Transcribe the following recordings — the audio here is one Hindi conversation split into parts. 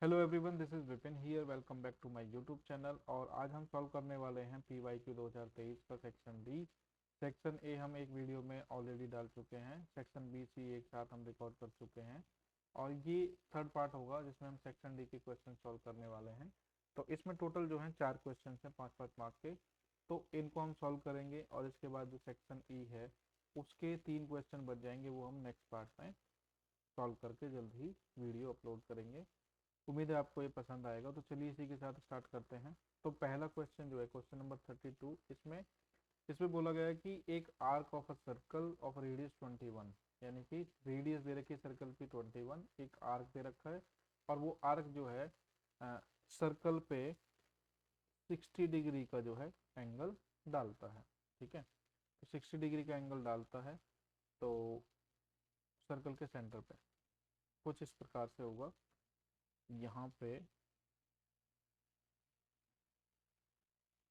Hello everyone, this is Vipin here. Welcome back to my YouTube channel. और आज हम सॉल्व करने वाले हैं PYQ 2023 का सेक्शन डी। सेक्शन ए हम एक वीडियो में ऑलरेडी डाल चुके हैं, सेक्शन बी सी एक साथ हम रिकॉर्ड कर चुके हैं और ये थर्ड पार्ट होगा जिसमें हम सेक्शन डी के क्वेश्चन सॉल्व करने वाले हैं। तो इसमें टोटल जो है 4 क्वेश्चन हैं 5-5 मार्क्स के। तो इनको हम सॉल्व करेंगे और इसके बाद जो सेक्शन ई है उसके 3 क्वेश्चन बच जाएंगे, वो हम नेक्स्ट पार्ट में सॉल्व करके जल्द ही वीडियो अपलोड करेंगे। उम्मीद है आपको ये पसंद आएगा। तो चलिए इसी के साथ स्टार्ट करते हैं। तो पहला क्वेश्चन जो है क्वेश्चन नंबर 32, इसमें बोला गया है कि एक arc of a circle of radius 21, यानी कि रेडियस दे रखी है सर्कल की 21, एक आर्क दे रखा है और वो आर्क जो है सर्कल पे 60 डिग्री का जो है एंगल डालता है। ठीक है, तो 60 डिग्री का एंगल डालता है तो सर्कल के सेंटर पे कुछ इस प्रकार से होगा। यहाँ पे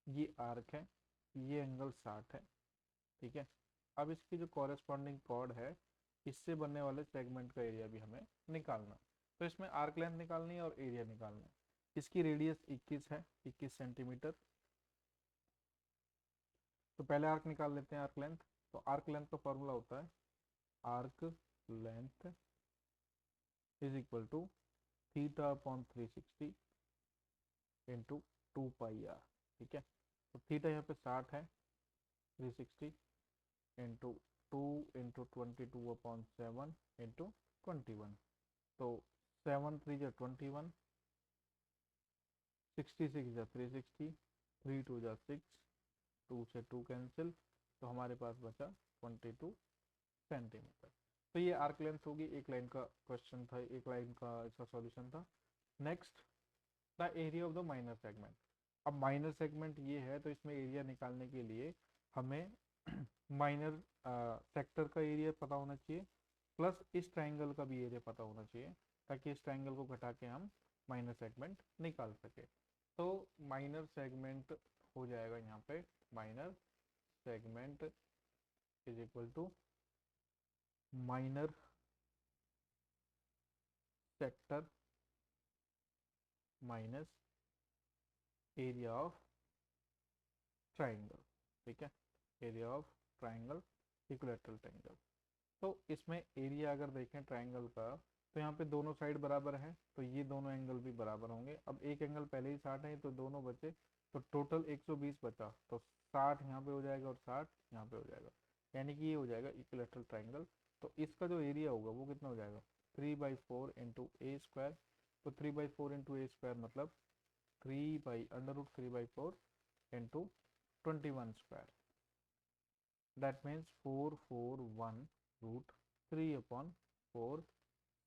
ये आर्क है, ये एंगल 60 है। ठीक है, अब इसकी जो कॉरेस्पॉन्डिंग कॉर्ड है इससे बनने वाले सेगमेंट का एरिया भी हमें निकालना। तो इसमें आर्क लेंथ निकालनी है और एरिया निकालना है। इसकी रेडियस 21 है, 21 सेंटीमीटर। तो पहले आर्क निकाल लेते हैं, आर्क लेंथ। तो आर्क लेंथ का फॉर्मूला होता है arc length is equal to theta upon 360 into 2 pi R. ठीक है, तो थीटा यहाँ पे 60 है, 360 इंटू 2 इंटू 22/7 इंटू 21। तो 7 3 जा 21, 66 जा 360, 3 2 जा 6, 2 से 2 कैंसिल, तो हमारे पास बचा 22 सेंटीमीटर। तो ये आर्क लेंथ होगी। एक लाइन का क्वेश्चन था, एक लाइन का इसका सॉल्यूशन था। Next, the area of the minor segment. अब माइनर सेगमेंट ये है तो इसमें एरिया निकालने के लिए हमें माइनर सेक्टर का एरिया पता होना चाहिए, प्लस इस ट्राइंगल का भी एरिया पता होना चाहिए, ताकि इस ट्राइंगल को घटा के हम माइनर सेगमेंट निकाल सके। तो माइनर सेगमेंट हो जाएगा यहाँ पे, minor segment is equal to minor sector minus area of triangle. ठीक है, area of triangle equilateral triangle. तो इसमें एरिया अगर देखें ट्राइंगल का, तो यहाँ पे दोनों साइड बराबर है तो ये दोनों एंगल भी बराबर होंगे। अब एक एंगल पहले ही 60 है तो दोनों बचे, तो टोटल 120 बचा। तो 60 यहाँ पे हो जाएगा और 60 यहाँ पे हो जाएगा, यानी कि ये हो जाएगा इक्विलेटरल ट्राइंगल। तो इसका जो एरिया होगा वो कितना हो जाएगा, 3/4 इंटू ए स्क्वायर। तो 3/4 इंटू ए स्क्वायर मतलब 3/√3/4 into 21 square. That means 441√3/4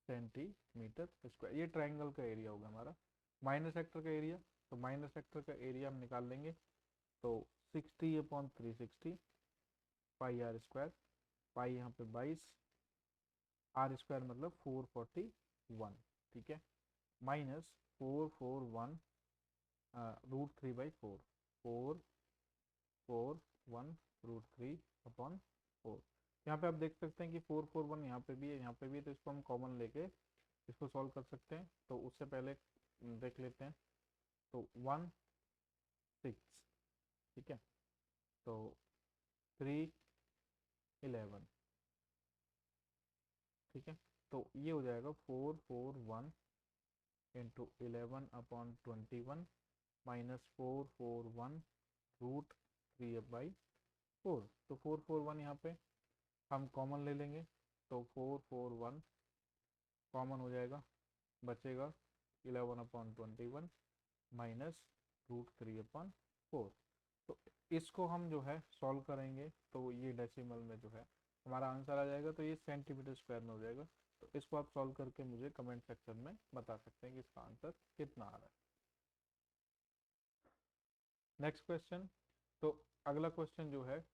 centimetre square. ये ट्राइंगल का एरिया होगा हमारा। माइनर सेक्टर का एरिया, तो माइनर सेक्टर का एरिया हम निकाल लेंगे। तो 60/360 पाई आर स्क्वायर, पाई यहाँ पे 22, आर स्क्वायर मतलब 441। ठीक है, माइनस 441√3/4, 441√3/4। यहाँ पे आप देख सकते हैं कि 441 यहाँ पे भी है, यहाँ पे भी है, तो इसको हम कॉमन लेके इसको सॉल्व कर सकते हैं। तो उससे पहले देख लेते हैं। तो 1 6, ठीक है, तो 3 11। ठीक है, तो ये हो जाएगा 441 इंटू 11/21 माइनस 441√3/4। तो 441 यहाँ पे हम कॉमन ले लेंगे, तो 441 कॉमन हो जाएगा, बचेगा 11/21 माइनस √3/4। तो इसको हम जो है सॉल्व करेंगे तो ये डेसिमल में जो है हमारा आंसर आ जाएगा, तो ये सेंटीमीटर स्क्वायर में हो जाएगा। तो इसको आप सॉल्व करके मुझे कमेंट सेक्शन में बता सकते हैं कि इसका आंसर कितना आ रहा है। Next question. तो अगला क्वेश्चन जो है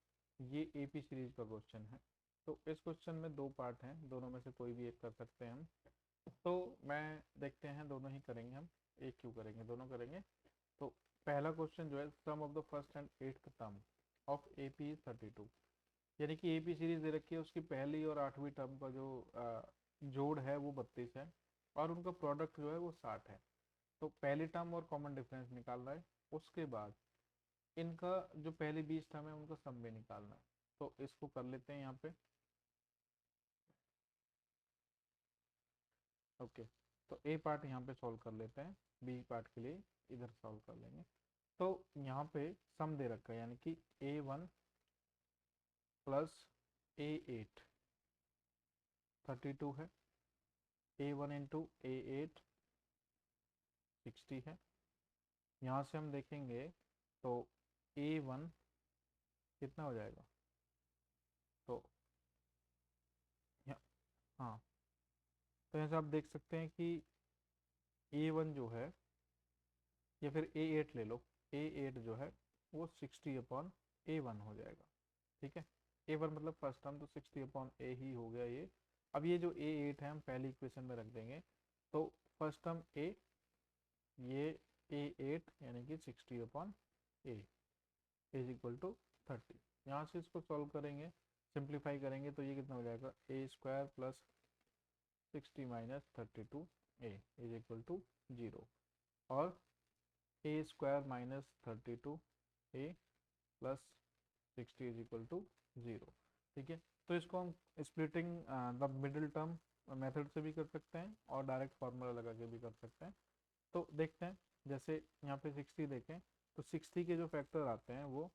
ये एपी सीरीज का क्वेश्चन है। तो इस क्वेश्चन में 2 पार्ट हैं, दोनों में से कोई भी एक कर सकते हैं हम। तो मैं देखते हैं, दोनों ही करेंगे हम, एक क्यों करेंगे, दोनों करेंगे। तो पहला क्वेश्चन जो है, sum of the first and 8th term of AP 32, यानी कि एपी सीरीज दे रखी है, उसकी पहली और 8वीं टर्म का जो जोड़ है वो 32 है और उनका प्रोडक्ट जो है वो 60 है। तो पहली टर्म और कॉमन डिफरेंस निकाल रहा है, उसके बाद इनका जो पहली 20 टर्म है उनका सम भी निकालना है। तो इसको कर लेते हैं यहाँ पे। ओके, तो ए पार्ट यहाँ पे सॉल्व कर लेते हैं, बी पार्ट के लिए इधर सॉल्व कर लेंगे। तो यहाँ पे सम दे रखा है, यानी कि A1 प्लस A8 32 है, A1 इंटू A8 60 है। यहाँ से हम देखेंगे तो A1 कितना हो जाएगा, तो हाँ, तो यहाँ से आप देख सकते हैं कि A1 जो है, या फिर A8 ले लो, A8 जो है वो 60/A1 हो जाएगा। ठीक है, A1 मतलब फर्स्ट टर्म, तो 60/A ही हो गया ये। अब ये जो A8 है हम पहली इक्वेशन में रख देंगे, तो फर्स्ट टर्म A, ये A8 यानी कि 60/A इज इक्वल टू 30। यहाँ से इसको सॉल्व करेंगे, सिंप्लीफाई करेंगे, तो ये कितना हो जाएगा, A² plus 60 minus 32A is equal to 0, और A² minus 32A plus 60 is equal to 0। ठीक है, तो इसको हम splitting the middle term method से भी कर सकते हैं और डायरेक्ट फार्मूला लगा के भी कर सकते हैं। तो देखते हैं, जैसे यहाँ पे 60 देखें, तो 60 के जो फैक्टर आते हैं वो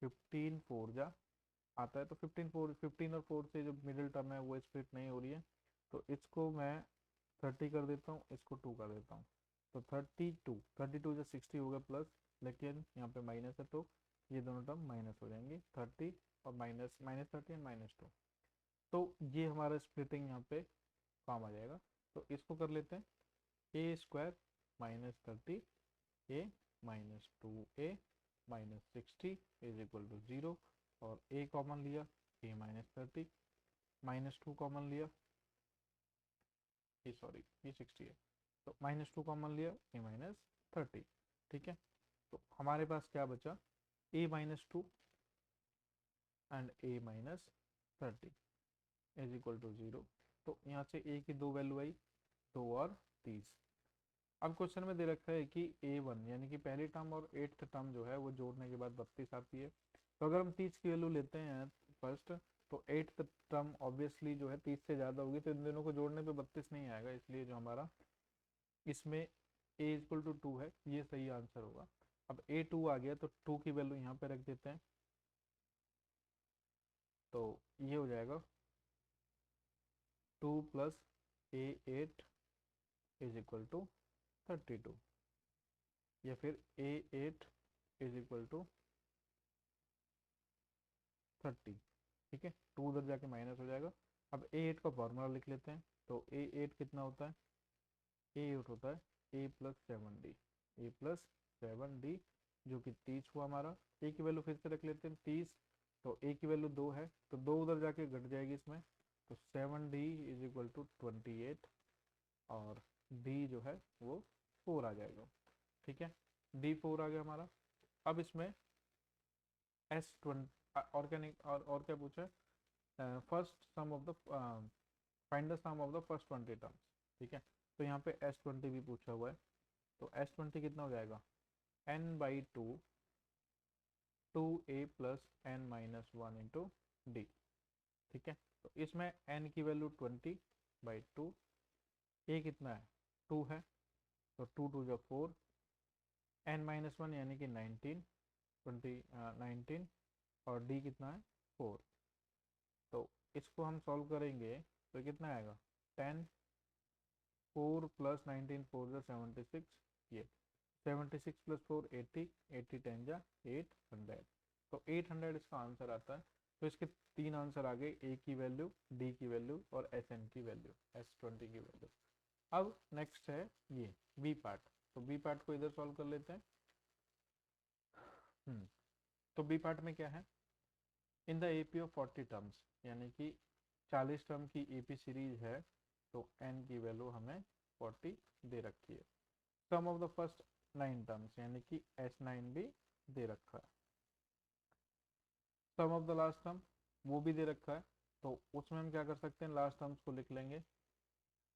15 4 जा आता है, तो 15 और 4 से जो मिडिल टर्म है वो स्प्लिट नहीं हो रही है, तो इसको मैं 30 कर देता हूँ, इसको 2 कर देता हूँ। तो 32 जो 60 हो गया प्लस, लेकिन यहाँ पे माइनस है, तो ये दोनों टर्म माइनस हो जाएंगे, 30 और -30 एंड -2। तो ये हमारा स्प्लिटिंग यहाँ पे काम आ जाएगा। तो इसको कर लेते हैं, A² minus 30A minus 2A minus 60 is equal to 0, और A कॉमन लिया, A माइनस 30, -2 कॉमन लिया, ये सॉरी ये 60 है, तो -2 कॉमन लिया, A माइनस 30। ठीक है, तो हमारे पास क्या बचा, A minus 2 and A minus 30 is equal to 0। तो यहाँ से A की दो वैल्यू आई, 2 और 30। अब क्वेश्चन में दे रखा है कि A1 यानी कि पहली टर्म और 8th टर्म जो है वो जोड़ने के बाद 32 आती है। तो अगर हम 30 की वैल्यू लेते हैं फर्स्ट, तो 8th टर्म ऑब्वियसली जो है 30 से ज़्यादा होगी, तो इन दोनों को जोड़ने पे 32 नहीं आएगा, इसलिए जो हमारा इसमें A इक्वल टू 2 है, ये सही आंसर होगा। अब A2 आ गया, तो 2 की वैल्यू यहाँ पे रख देते हैं, तो ये हो जाएगा 2 plus A8 is equal to 32, या फिर A8 इज इक्वल टू 30। ठीक है, 2 उधर जाके माइनस हो जाएगा। अब A8 का फॉर्मूला लिख लेते हैं, तो A8 कितना होता है, A8 होता है A plus 7D, A plus 7D जो कि 30 हुआ हमारा। A की वैल्यू फिर से रख लेते हैं 30, तो A की वैल्यू 2 है, तो 2 उधर जाके घट जाएगी इसमें, तो 7D इज इक्वल टू 28, और D जो है वो 4 आ जाएगा। ठीक है, D 4 आ गया हमारा। अब इसमें S20 ऑर्गेनिक और क्या पूछा है, first sum of the find the sum of the first 20 terms. ठीक है, तो यहाँ पे S20 भी पूछा हुआ है, तो S20 कितना हो जाएगा, n/2 2A plus n minus 1 into D. ठीक है, तो इसमें n की वैल्यू 20/2, A कितना है 2 है, तो 2 2 जो 4, n माइनस 1 यानी कि 19, 19, और D कितना है 4। तो इसको हम सॉल्व करेंगे, तो कितना आएगा 10, 4 प्लस 19, 4 जा 76, ये 76 प्लस 4 80, 80 10 जा 800, तो 800 इसका आंसर आता है। तो इसके तीन आंसर आ गए, A की वैल्यू, D की वैल्यू और SN की वैल्यू, S20 की वैल्यू। अब नेक्स्ट है ये B पार्ट, तो B पार्ट को इधर सॉल्व कर लेते हैं। तो B पार्ट में क्या है, in the AP of 40 terms, यानी कि 40 टर्म की AP सीरीज है, तो n की वैल्यू हमें 40 दे रखी है। Sum of the first 9 terms यानी कि S9 भी दे रखा है। Sum of the last term वो भी दे रखा है, तो उसमें हम क्या कर सकते हैं, लास्ट टर्म्स को लिख लेंगे,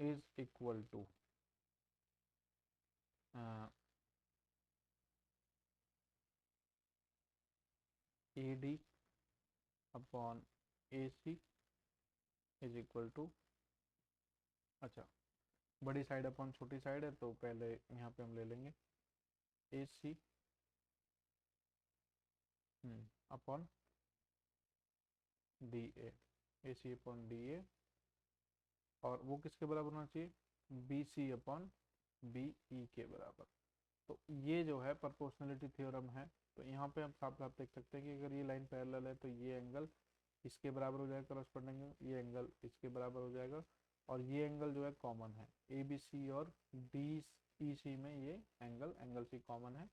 is equal to A D upon A C is equal to, अच्छा बड़ी साइड अपॉन छोटी साइड है तो पहले यहाँ पे हम ले लेंगे A C upon D A C upon D A, और वो किसके बराबर होना चाहिए, B C upon B E के बराबर। तो ये जो है प्रोपोर्शनलिटी थ्योरम है। तो यहाँ पे हम साफ साफ देख सकते हैं कि अगर ये लाइन पैरेलल है तो ये एंगल इसके बराबर हो जाएगा करस्पॉन्डिंग, ये एंगल इसके बराबर हो जाएगा, और ये एंगल जो है कॉमन है ए बी सी और डी ई सी में, ये एंगल सी कॉमन है।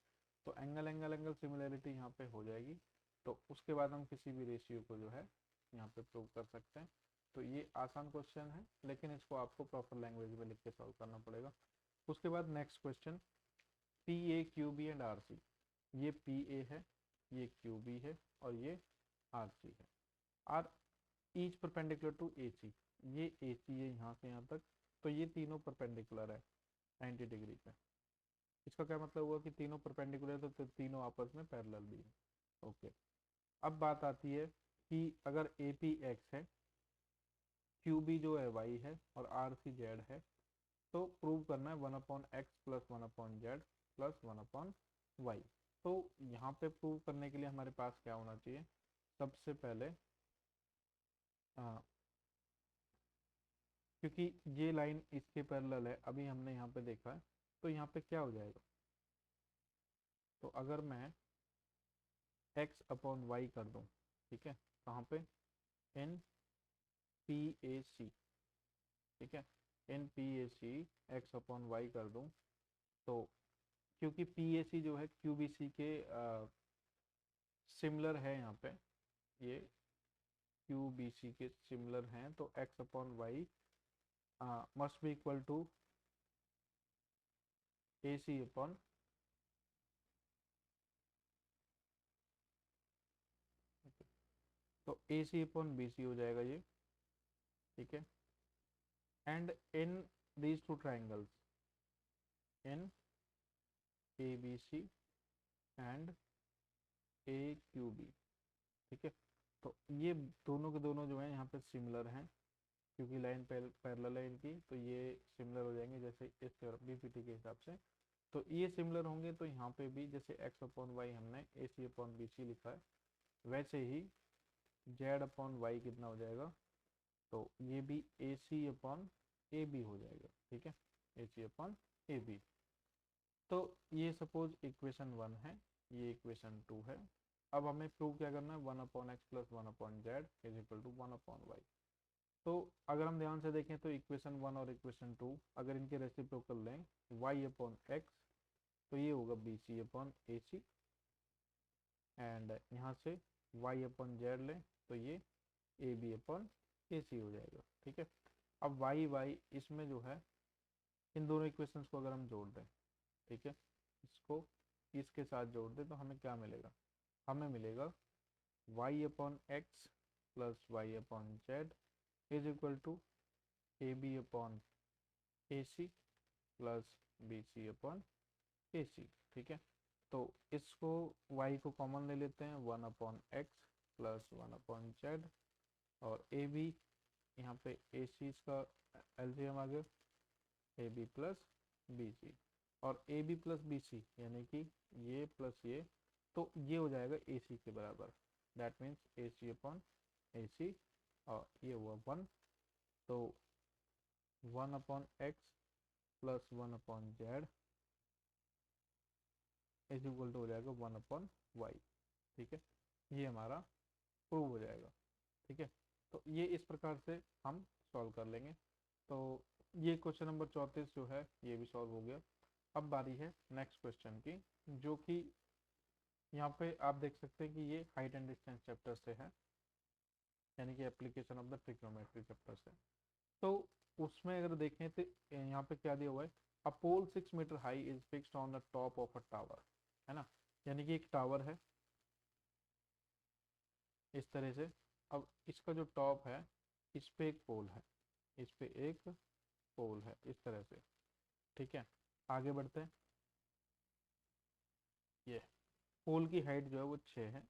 तो एंगल सिमिलरिटी यहाँ पे हो जाएगी। तो उसके बाद हम किसी भी रेशियो को जो है यहाँ पे प्रूव कर सकते हैं। तो ये आसान क्वेश्चन है, लेकिन इसको आपको प्रॉपर लैंग्वेज में लिख के सॉल्व करना पड़ेगा। उसके बाद next question, P A Q B and R C. ये पी ए है, ये क्यू बी है, और ये आर सी है। Are each perpendicular to A सी, ये ए सी है यहाँ से यहाँ तक, तो ये तीनों परपेंडिकुलर है 90 डिग्री पे। इसका क्या मतलब हुआ कि तीनों परपेंडिकुलर तो तीनों आपस में पैरेलल भी है। ओके, अब बात आती है कि अगर ए पी एक्स है, क्यू बी जो है वाई है, और आर सी जेड है, तो प्रूव करना है 1/x plus 1/z plus 1/y। तो यहाँ पे प्रूव करने के लिए हमारे पास क्या होना चाहिए, सबसे पहले क्योंकि ये लाइन इसके पैरेलल है, अभी हमने यहाँ पे देखा है, तो यहाँ पे क्या हो जाएगा, तो अगर मैं x अपॉन वाई कर दूँ, ठीक है, कहाँ पे, इन पी ए सी, ठीक है, in P A C X upon Y कर दूँ, तो क्योंकि पी ए सी जो है क्यू बी सी के सिमिलर है, यहाँ पे ये क्यू बी सी के सिमिलर हैं, तो X upon Y must be equal to A C upon, तो A C upon B C हो जाएगा ये, ठीक है। And in these two triangles, in A B C and A Q B, ठीक है, तो ये दोनों के दोनों जो है यहाँ पे सिमिलर हैं, क्योंकि लाइन पैरेलल है इनकी, तो ये सिमिलर हो जाएंगे जैसे इस बीपीटी के हिसाब से। तो ये सिमिलर होंगे, तो यहाँ पे भी जैसे एक्स अपॉन वाई हमने ए सी अपॉन बी सी लिखा है, वैसे ही जेड अपॉन वाई कितना हो जाएगा, तो ये भी ए सी अपॉन ए बी हो जाएगा, ठीक है, ए सी अपॉन ए बी। तो ये सपोज इक्वेशन 1 है, ये इक्वेशन 2 है। अब हमें प्रूव क्या करना है, 1/x plus 1/z is equal to 1/y। तो अगर हम ध्यान से देखें तो इक्वेशन 1 और इक्वेशन 2 अगर इनके रेसिप्रोकल लें, y अपॉन एक्स, तो ये होगा B C upon A C, and यहाँ से y अपॉन जेड लें तो ये ए बी अपॉन ए सी हो जाएगा, ठीक है। अब y इसमें जो है, इन दोनों इक्वेशंस को अगर हम जोड़ दें, ठीक है, इसको इसके साथ जोड़ दें, तो हमें क्या मिलेगा, हमें मिलेगा y upon X plus Y upon Z is equal to A B upon A C plus B C upon A C, ठीक है। तो इसको y को कॉमन ले लेते हैं, 1/x प्लस 1/z, और ए बी, यहाँ पे ए सी का एलसीएम आ गया, A B plus B C, और A B plus B C यानी कि ये प्लस ये, तो ये हो जाएगा ए सी के बराबर, that means A C upon A C, और ये हुआ 1, तो 1/x plus 1/z is equal to हो जाएगा 1/y, ठीक है। ये हमारा प्रूव हो जाएगा, ठीक है। तो ये इस प्रकार से हम सॉल्व कर लेंगे। तो ये क्वेश्चन नंबर 34 जो है ये भी सॉल्व हो गया। अब बारी है नेक्स्ट क्वेश्चन की, जो कि यहाँ पे आप देख सकते हैं कि ये हाइट एंड डिस्टेंस चैप्टर से है, यानी कि application of the trigonometry chapter से। तो उसमें अगर देखें तो यहाँ पे क्या दिया हुआ है, a pole 6 metre high is fixed on the top of a tower, है ना, यानी कि एक टावर है इस तरह से। अब इसका जो टॉप है, इस पे एक पोल है, इस पे एक पोल है, इस तरह से। ठीक है, आगे बढ़ते हैं। ये पोल की हाइट जो है वो 6 है,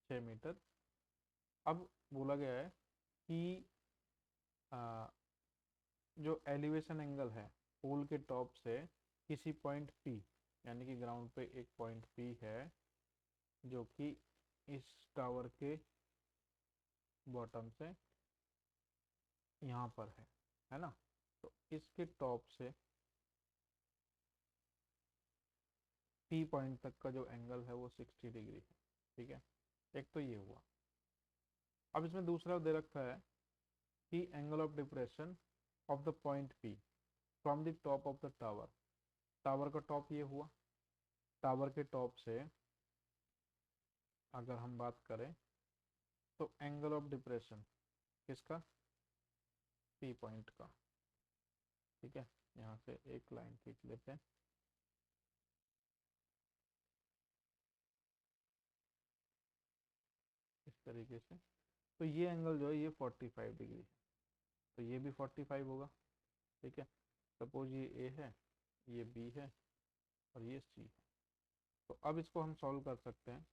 6 मीटर। अब बोला गया है कि आ, जो एलिवेशन एंगल है पोल के टॉप से किसी पॉइंट P, यानी कि ग्राउंड पे एक पॉइंट P है जो कि इस टावर के बॉटम से यहाँ पर है ना। तो इसके टॉप से P पॉइंट तक का जो एंगल है वो 60 डिग्री है। ठीक है, एक तो ये हुआ। अब इसमें दूसरा दे रखा है कि angle of depression of the point P from the top of the tower. Tower का टॉप ये हुआ, टावर के टॉप से अगर हम बात करें तो एंगल ऑफ डिप्रेशन किसका, P पॉइंट का। ठीक है, यहाँ से एक लाइन खींच लेते हैं। इस तरीके से। तो ये एंगल जो है ये 45 डिग्री है, तो ये भी 45 होगा। ठीक है, सपोज ये ए है, ये बी है और ये सी है। तो अब इसको हम सॉल्व कर सकते हैं,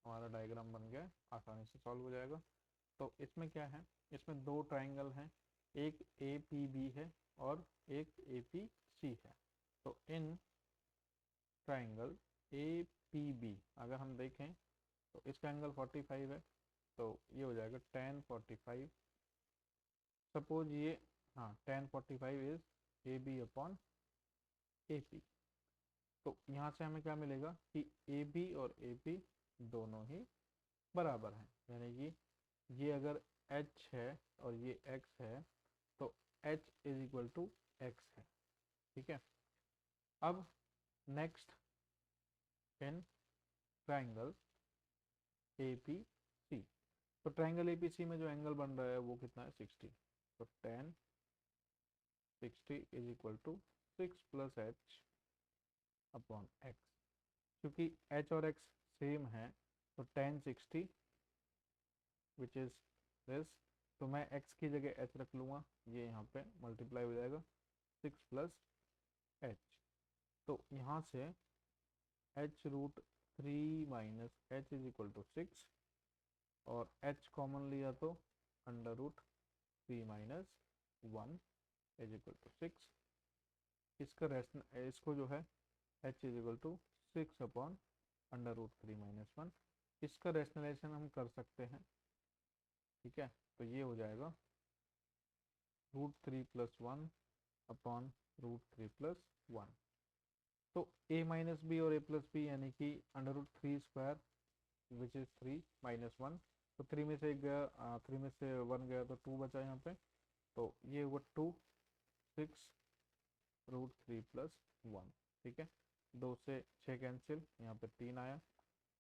हमारा डायग्राम बन गया है, आसानी से सॉल्व हो जाएगा। तो इसमें क्या है, इसमें दो ट्राइंगल हैं, एक ए पी बी है और एक ए पी सी है। तो in triangle A P B अगर हम देखें तो इसका एंगल 45 है, तो ये हो जाएगा tan 45। सपोज ये, हाँ, tan 45 is A B upon A P. तो यहाँ से हमें क्या मिलेगा कि ए बी और ए पी दोनों ही बराबर हैं, यानी कि ये अगर h है और ये x है तो h is equal to x है। ठीक है, अब next in triangle A P C. तो ट्राइंगल ए पी सी में जो एंगल बन रहा है वो कितना है, 60। तो tan 60 is equal to 6 plus H upon X. क्योंकि h और x सेम है तो tan 60 विच इज दिस, तो मैं x की जगह h रख लूँगा, ये यहाँ पे मल्टीप्लाई हो जाएगा 6 प्लस h। तो यहाँ से h root 3 minus h is equal to 6 और h कॉमन लिया तो under root 3 minus 1 is equal to 6। इसका रेशनल, इसको जो है h is equal to 6 upon under root 3 minus 1, इसका रेशनलाइजेशन हम कर सकते हैं। ठीक है, तो ये हो जाएगा root 3 plus 1 upon root 3 plus 1। तो a माइनस बी और a प्लस बी यानी कि under root 3 square which is 3 minus 1। तो 3 में से एक गया, 3 में से 1 गया तो 2 बचा यहाँ पे। तो ये हुआ 2 6 रूट 3 प्लस 1। ठीक है, 2 से 6 कैंसिल, यहाँ पे 3 आया।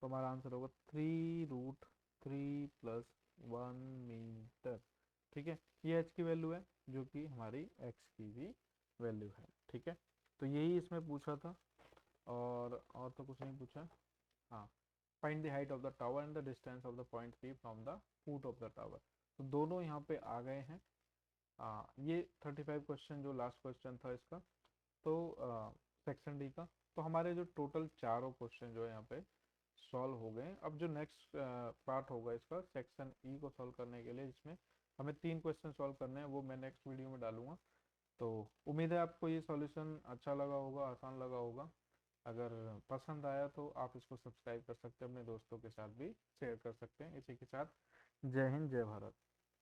तो हमारा आंसर होगा 3 रूट 3 प्लस 1 मीटर। ठीक है, ये h की वैल्यू है जो कि हमारी x की भी वैल्यू है। ठीक है, तो यही इसमें पूछा था, और तो कुछ नहीं पूछा। हाँ, find the height of the tower and the distance of the point P from the foot of the tower. तो दोनों यहाँ पे आ गए हैं। ये 35 क्वेश्चन जो लास्ट क्वेश्चन था इसका, तो सेक्शन डी का। तो हमारे जो टोटल चारों क्वेश्चन जो है यहाँ पे सॉल्व हो गए। अब जो नेक्स्ट पार्ट होगा इसका सेक्शन ई को सॉल्व करने के लिए, जिसमें हमें 3 क्वेश्चन सॉल्व करने हैं, वो मैं नेक्स्ट वीडियो में डालूंगा। तो उम्मीद है आपको ये सॉल्यूशन अच्छा लगा होगा, आसान लगा होगा। अगर पसंद आया तो आप इसको सब्सक्राइब कर सकते हैं, अपने दोस्तों के साथ भी शेयर कर सकते हैं। इसी के साथ जय हिंद, जय भारत।